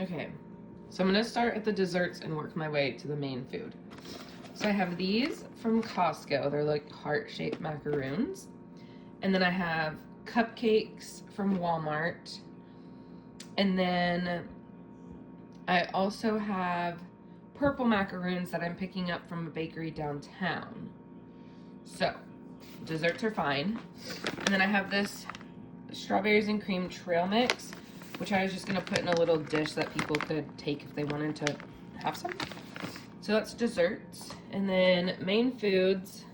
Okay, so I'm gonna start at the desserts and work my way to the main food. So I have these from Costco. They're like heart-shaped macaroons. And then I have cupcakes from Walmart. And then I also have purple macaroons that I'm picking up from a bakery downtown. So, desserts are fine. And then I have this strawberries and cream trail mix, which I was just gonna put in a little dish that people could take if they wanted to have some. So that's desserts. And then main foods,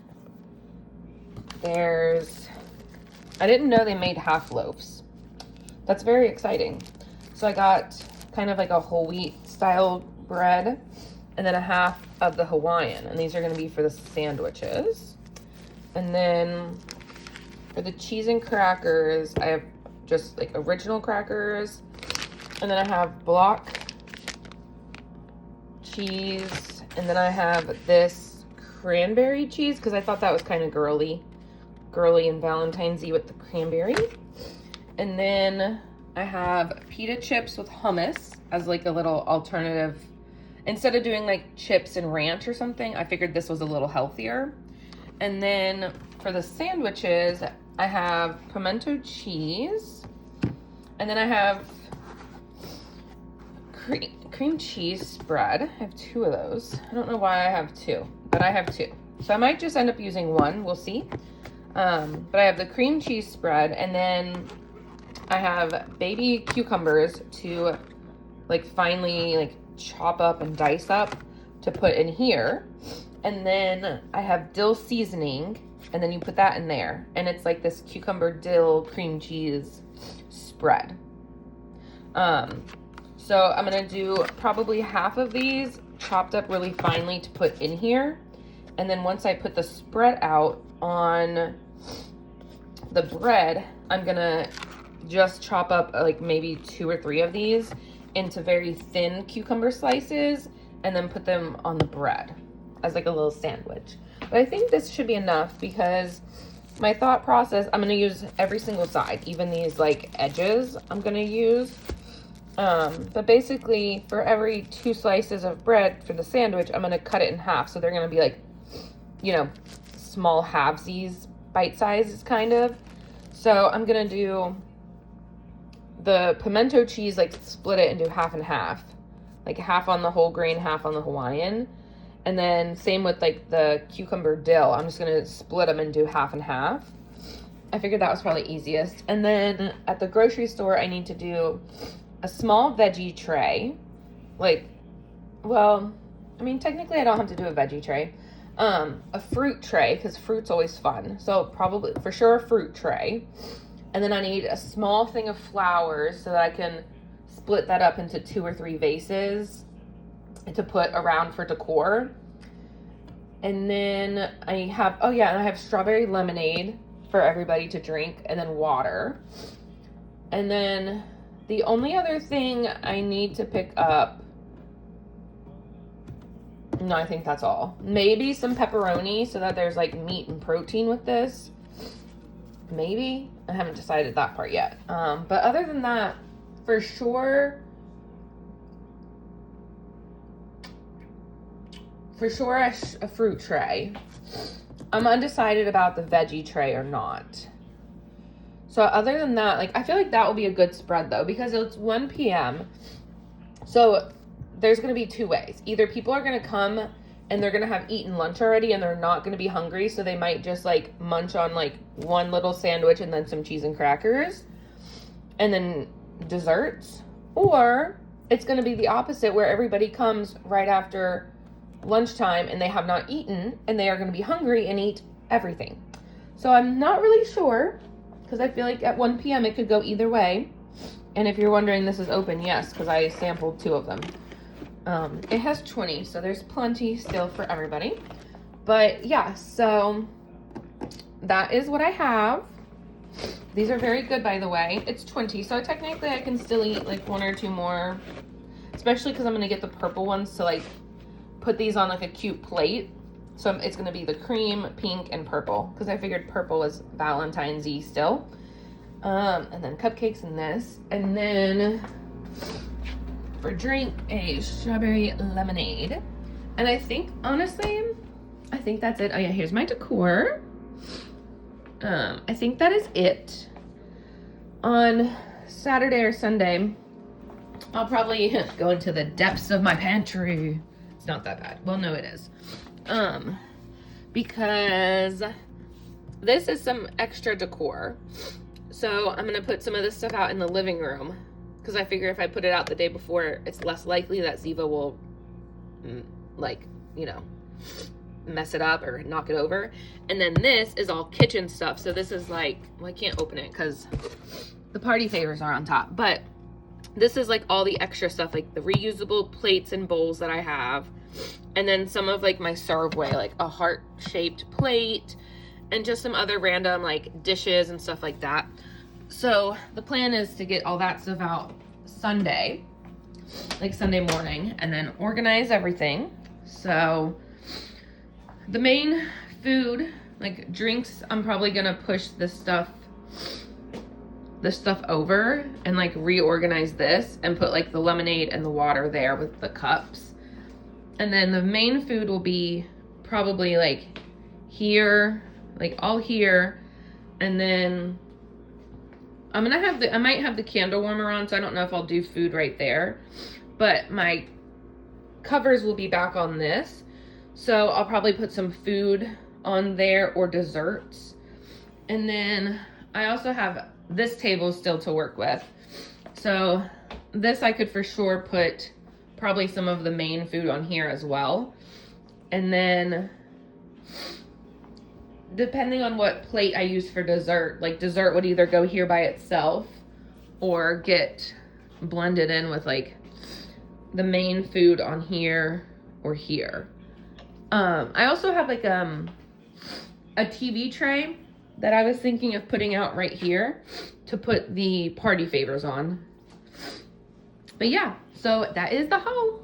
I didn't know they made half loaves. That's very exciting. So I got kind of like a whole wheat style bread and then a half of the Hawaiian. And these are gonna be for the sandwiches. And then for the cheese and crackers, I have just like original crackers. And then I have block cheese. And then I have this cranberry cheese because I thought that was kind of girly and Valentine's-y with the cranberry. And then I have pita chips with hummus as like a little alternative. Instead of doing like chips and ranch or something, I figured this was a little healthier. And then for the sandwiches, I have pimento cheese. And then I have cream cheese spread. I have two of those. I don't know why I have two, but I have two. So I might just end up using one. We'll see. But I have the cream cheese spread, and then I have baby cucumbers to like finely like chop up and dice up to put in here. And then I have dill seasoning, and then you put that in there. And it's like this cucumber dill cream cheese spread. So I'm gonna do probably half of these chopped up really finely to put in here. And then once I put the spread out on the bread, I'm gonna just chop up like maybe 2 or 3 of these into very thin cucumber slices and then put them on the bread as like a little sandwich. But I think this should be enough because my thought process, I'm gonna use every single side, even these like edges I'm gonna use. But basically for every 2 slices of bread for the sandwich, I'm gonna cut it in half. So they're gonna be like, you know, small halvesies, bite sizes kind of. So I'm gonna do the pimento cheese, like split it and do half and half, like half on the whole grain, half on the Hawaiian. And then same with like the cucumber dill, I'm just gonna split them and do half and half. I figured that was probably easiest. And then at the grocery store, I need to do a small veggie tray. Like, well, I mean, technically I don't have to do a veggie tray. A fruit tray, because fruit's always fun. So probably, for sure, a fruit tray. And then I need a small thing of flowers so that I can split that up into 2 or 3 vases to put around for decor. And then I have, oh yeah, and I have strawberry lemonade for everybody to drink, and then water. And then the only other thing I need to pick up, no, I think that's all. Maybe some pepperoni so that there's like meat and protein with this. Maybe. I haven't decided that part yet. But other than that, for sure a fruit tray. I'm undecided about the veggie tray or not. So other than that, like I feel like that will be a good spread though, because it's 1 p.m. So there's going to be 2 ways. Either people are going to come and they're going to have eaten lunch already and they're not going to be hungry. So they might just like munch on like one little sandwich and then some cheese and crackers and then desserts. Or it's going to be the opposite where everybody comes right after lunchtime and they have not eaten and they are going to be hungry and eat everything. So I'm not really sure because I feel like at 1 p.m. it could go either way. And if you're wondering, this is open, yes, because I sampled 2 of them. It has 20, so there's plenty still for everybody. But yeah, so that is what I have. These are very good, by the way. It's 20, so technically I can still eat like 1 or 2 more, especially because I'm going to get the purple ones to like put these on like a cute plate. So it's going to be the cream, pink, and purple because I figured purple was Valentine's-y still. And then cupcakes in this. And then for drink, a strawberry lemonade. And I think, honestly, I think that's it. Oh yeah, here's my decor. I think that is it. On Saturday or Sunday, I'll probably go into the depths of my pantry. It's not that bad. Well, no, it is. Because this is some extra decor. So I'm gonna put some of this stuff out in the living room, because I figure if I put it out the day before, it's less likely that Ziva will, like, you know, mess it up or knock it over. And then this is all kitchen stuff. So this is like, well, I can't open it because the party favors are on top, but this is like all the extra stuff, like the reusable plates and bowls that I have. And then some of like my serveware, like a heart-shaped plate and just some other random like dishes and stuff like that. So the plan is to get all that stuff out Sunday, like Sunday morning, and then organize everything. So the main food, like drinks, I'm probably gonna push this stuff over and like reorganize this and put like the lemonade and the water there with the cups. And then the main food will be probably like here, like all here. And then I might have the candle warmer on, so I don't know if I'll do food right there, but my covers will be back on this. So I'll probably put some food on there or desserts. And then I also have this table still to work with. So this I could for sure put probably some of the main food on here as well. And then depending on what plate I use for dessert, like dessert would either go here by itself or get blended in with like the main food on here or here. I also have like a TV tray that I was thinking of putting out right here to put the party favors on. But yeah, so that is the haul.